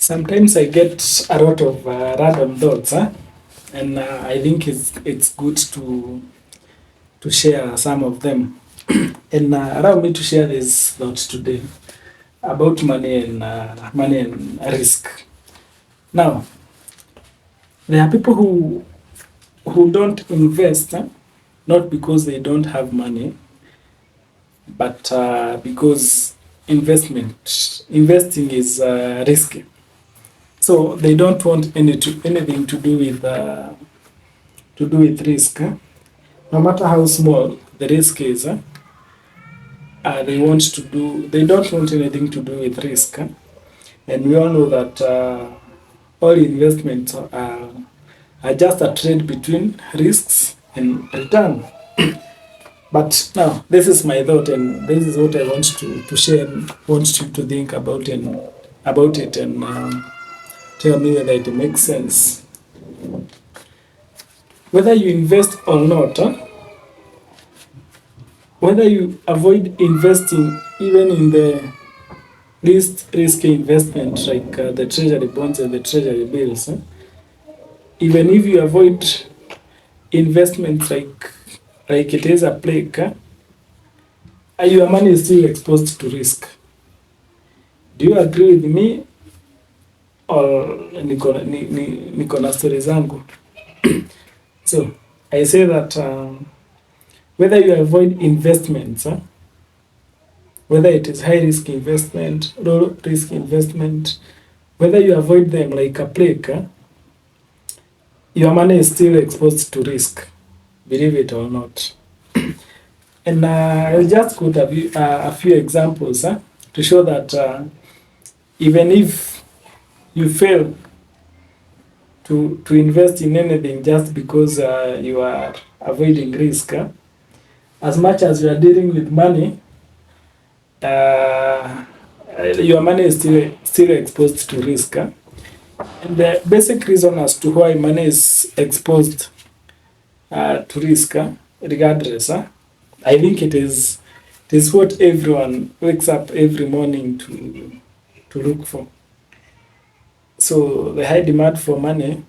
Sometimes I get a lot of random thoughts, and I think it's good to share some of them. And allow me to share this thought today about money and risk. Now, there are people who don't invest, not because they don't have money, but because investing is risky. So they don't want anything to do with risk. No matter how small the risk is, they don't want anything to do with risk. And we all know that all investments are just a trade between risks and return. But now, this is my thought, and this is what I want to share and want you to think about it and tell me whether it makes sense. Whether you invest or not, whether you avoid investing even in the least risky investment like the treasury bonds and the treasury bills, even if you avoid investments like it is a plague, your money is still exposed to risk. Do you agree with me or niko na story zangu? So I say that whether you avoid investments, whether it is high risk investment, low risk investment, whether you avoid them like a plague, your money is still exposed to risk, believe it or not. And I'll just quote a few examples to show that even if you fail to invest in anything just because you are avoiding risk, as much as you are dealing with money, your money is still exposed to risk. And the basic reason as to why money is exposed to risk, regardless, I think it is what everyone wakes up every morning to look for. So the high demand for money,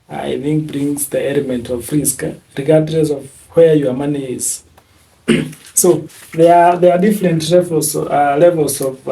I think, brings the element of risk, regardless of where your money is. So there are different levels of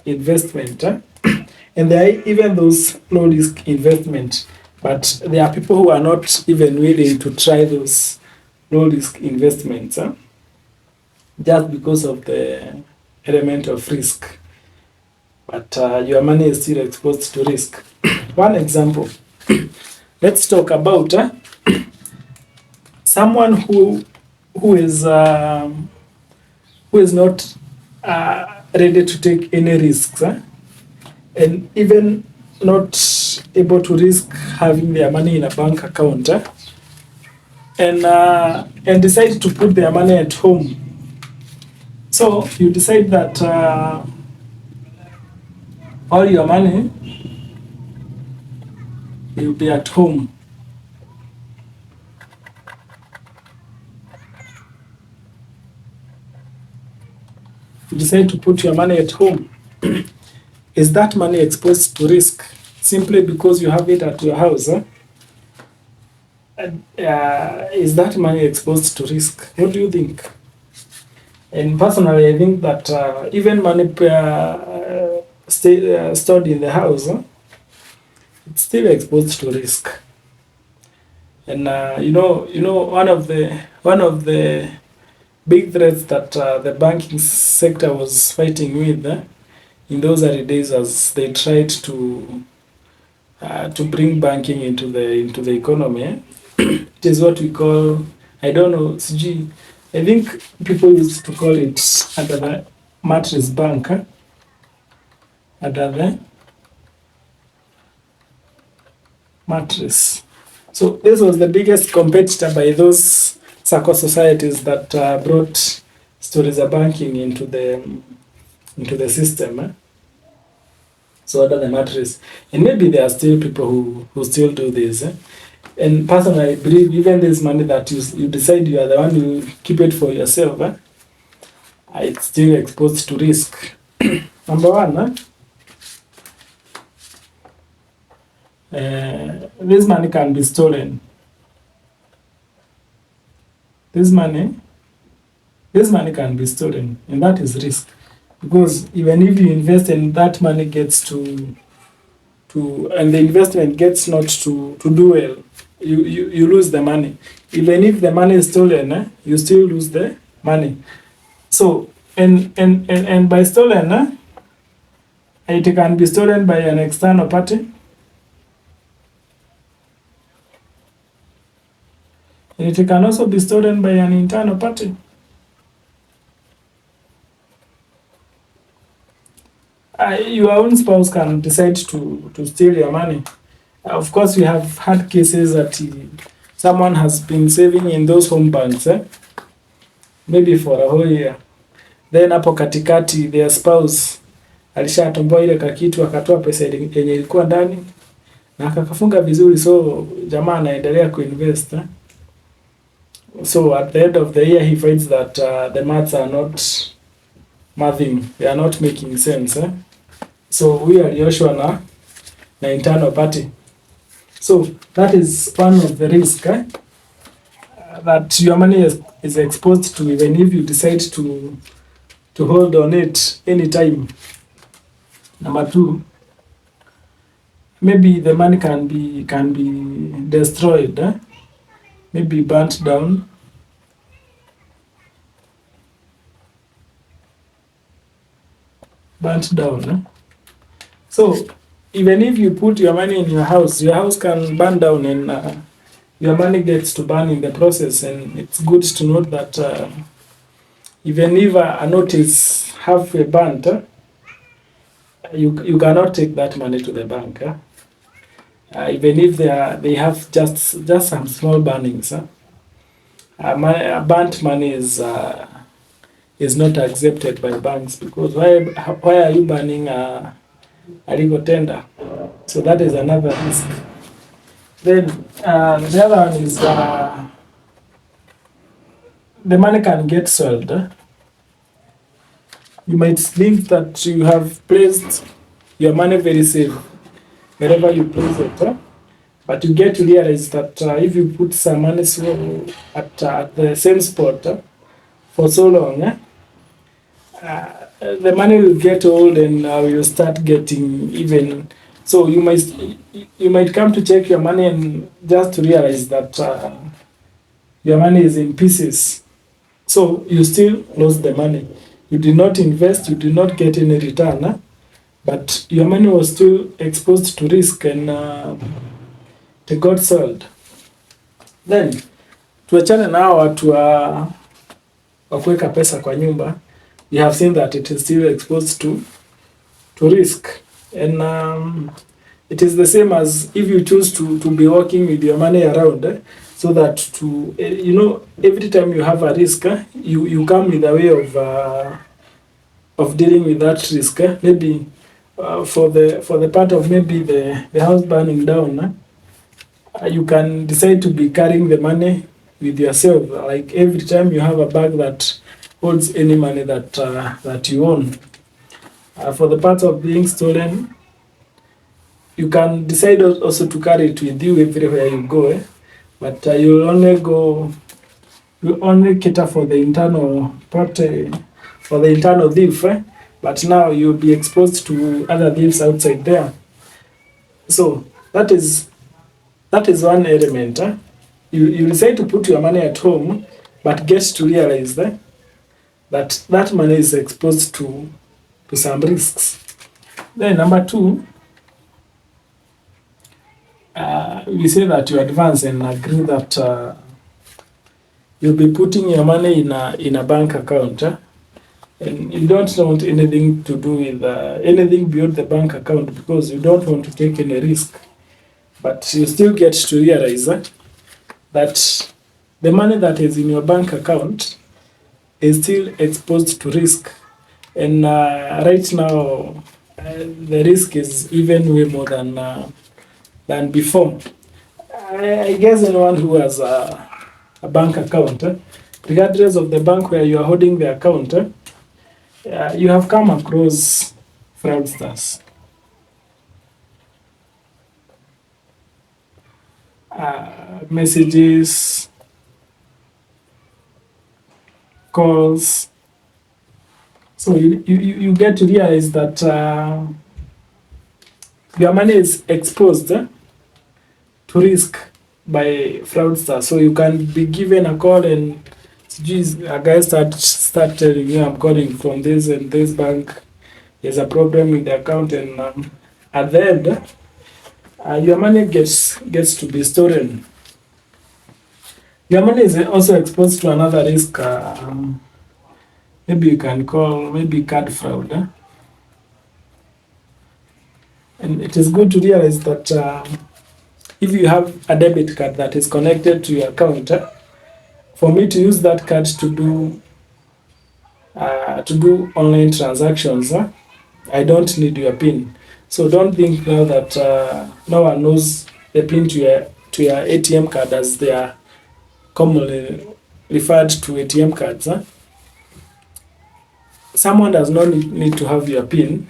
investment, and there are even those low risk investment. But there are people who are not even willing to try those low risk investments, just because of the element of risk. But your money is still exposed to risk. One example. Let's talk about someone who is not ready to take any risks, and even not able to risk having their money in a bank account, and decide to put their money at home. So you decide that all your money will be at home. You decide to put your money at home. Is that money exposed to risk simply because you have it at your house? Is that money exposed to risk? What do you think? And personally, I think that even money stored in the house, it's still exposed to risk. And one of the big threats that the banking sector was fighting with in those early days, as they tried to bring banking into the economy. It is what we call, I don't know, CG. I think people used to call it under the mattress bank, under the mattress. So this was the biggest competitor by those circle societies that brought stories of banking into the system. So under the mattress, and maybe there are still people who still do this. And personally, I believe even this money that you decide you are the one who keep it for yourself, it's still exposed to risk. Number one, This money can be stolen. This money, this money can be stolen, and that is risk. Because even if you invest and that money gets to and the investment gets not to do well, you lose the money. Even if the money is stolen, you still lose the money. So and by stolen, it can be stolen by an external party. It can also be stolen by an internal party. Your own spouse can decide to steal your money. Of course, we have had cases that someone has been saving in those home banks, maybe for a whole year. Then hapo katikati their spouse alishatomboa ile kakitu akatoa pesa yenye ilikuwa ndani na akakafunga vizuri, so jamaa anaendelea kuinvest. So at the end of the year he finds that the maths are not mathing, they are not making sense. So huyu alioshwa na internal party. So that is one of the risk that your money is exposed to, even if you decide to hold on it anytime. Number two, maybe the money can be destroyed, maybe burnt down. So even if you put your money in your house can burn down, and your money gets to burn in the process. And it's good to note that even if a note is halfway burnt, you cannot take that money to the bank. Even if they have just some small burnings. Burnt money is not accepted by banks, because why are you burning a legal tender? So that is another risk. Then the other one is the money can get sold. You might think that you have placed your money very safe wherever you place it, but you get to realize that if you put some money at the same spot for so long, the money will get old, and you start getting even. So you might come to check your money and just to realize that your money is in pieces. So you still lost the money. You did not invest, you did not get any return, but your money was still exposed to risk, and it got sold. Then tuachane nao watu wa kuweka pesa kwa nyumba. You have seen that it is still exposed to risk, and it is the same as if you choose to be working with your money around, so that every time you have a risk, you come with a way of dealing with that risk. Maybe for the part of maybe the house burning down, you can decide to be carrying the money with yourself. Like every time you have a bag that holds any money that you own. For the part of being stolen, you can decide also to carry it with you everywhere you go, but you only cater for the internal part, for the internal thief, but now you'll be exposed to other thieves outside there. So that is one element. You decide to put your money at home, but get to realize that money is exposed to some risks. Then number two, we say that you advance and agree that you'll be putting your money in a bank account, and you don't want anything to do with anything beyond the bank account, because you don't want to take any risk. But you still get to realize that the money that is in your bank account is still exposed to risk, and right now the risk is even way more than before. I guess anyone who has a bank account, regardless of the bank where you are holding the account, you have come across fraudsters. messages, calls. So you get to realize that your money is exposed to risk by fraudsters. So you can be given a call and geez, a guy start telling you, I'm calling from this and this bank. There's a problem with the account, and at the end, your money gets to be stolen. Your money is also exposed to another risk. Maybe you can call maybe card fraud. And it is good to realize that if you have a debit card that is connected to your account, for me to use that card to do online transactions, I don't need your PIN. So don't think now that no one knows the PIN to your ATM card, as they are commonly referred to ATM cards. Someone does not need to have your PIN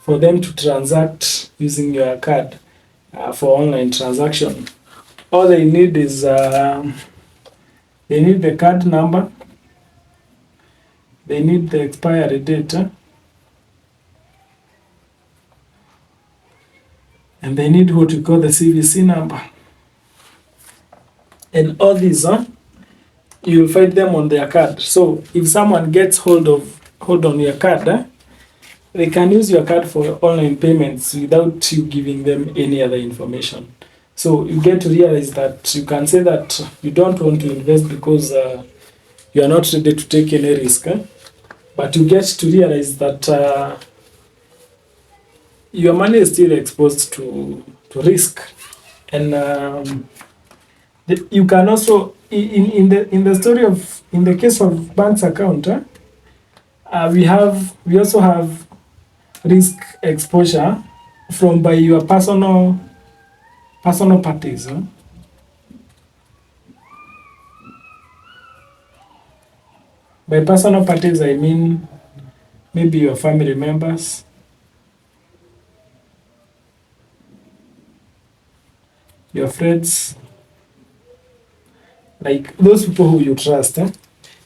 for them to transact using your card for online transaction. All they need is they need the card number, they need the expiry date, and they need what we call the CVC number. And all these, you'll find them on their card. So if someone gets hold on your card, they can use your card for online payments without you giving them any other information. So you get to realize that you can say that you don't want to invest because you are not ready to take any risk, but you get to realize that your money is still exposed to risk. And you can also, in the story of, in the case of bank's account, we also have risk exposure from by your personal parties. By personal parties, I mean maybe your family members, your friends, like those people who you trust.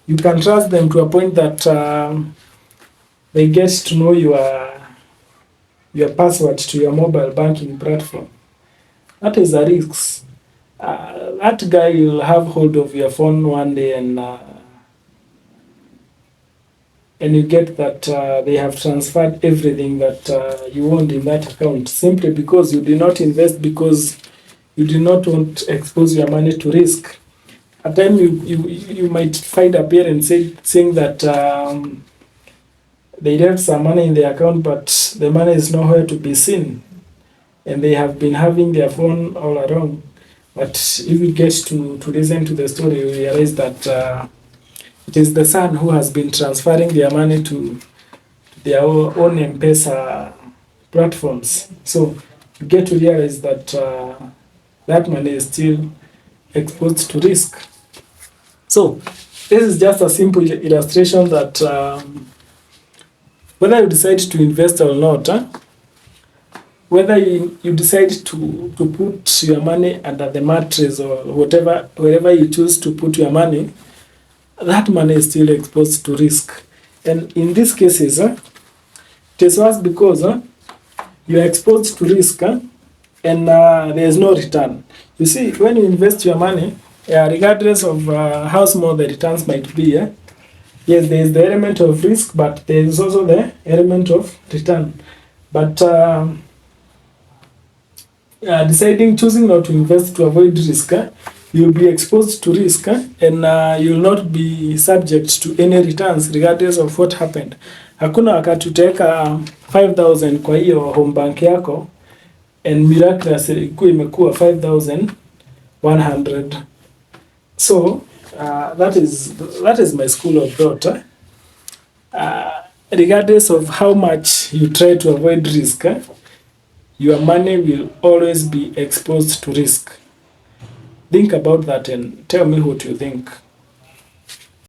You can trust them to a point that they get to know your password to your mobile banking platform. That is a risk. That guy will have hold of your phone one day, and you get that they have transferred everything that you want in that account, simply because you did not invest, because you did not want to expose your money to risk. At times you might find a parent saying that they left some money in their account, but the money is nowhere to be seen, and they have been having their phone all along. But if you get to listen to the story, you realize that it is the son who has been transferring their money to their own M-Pesa platforms. So you get to realize that that money is still exposed to risk. So this is just a simple illustration that whether you decide to invest or not, whether you decide to put your money under the mattress or wherever you choose to put your money, that money is still exposed to risk. And in these cases, it is worse because you are exposed to risk and there is no return. You see, when you invest your money, regardless of how small the returns might be, yes, there is the element of risk, but there is also the element of return. But choosing not to invest to avoid risk, you'll be exposed to risk, and you'll not be subject to any returns regardless of what happened. Hakuna wakati utaweka 5,000 kwa hiyo home bank yako and miraculously ikuwe imekuwa 5,100. So that is my school of thought. Regardless of how much you try to avoid risk, your money will always be exposed to risk. Think about that and tell me what you think.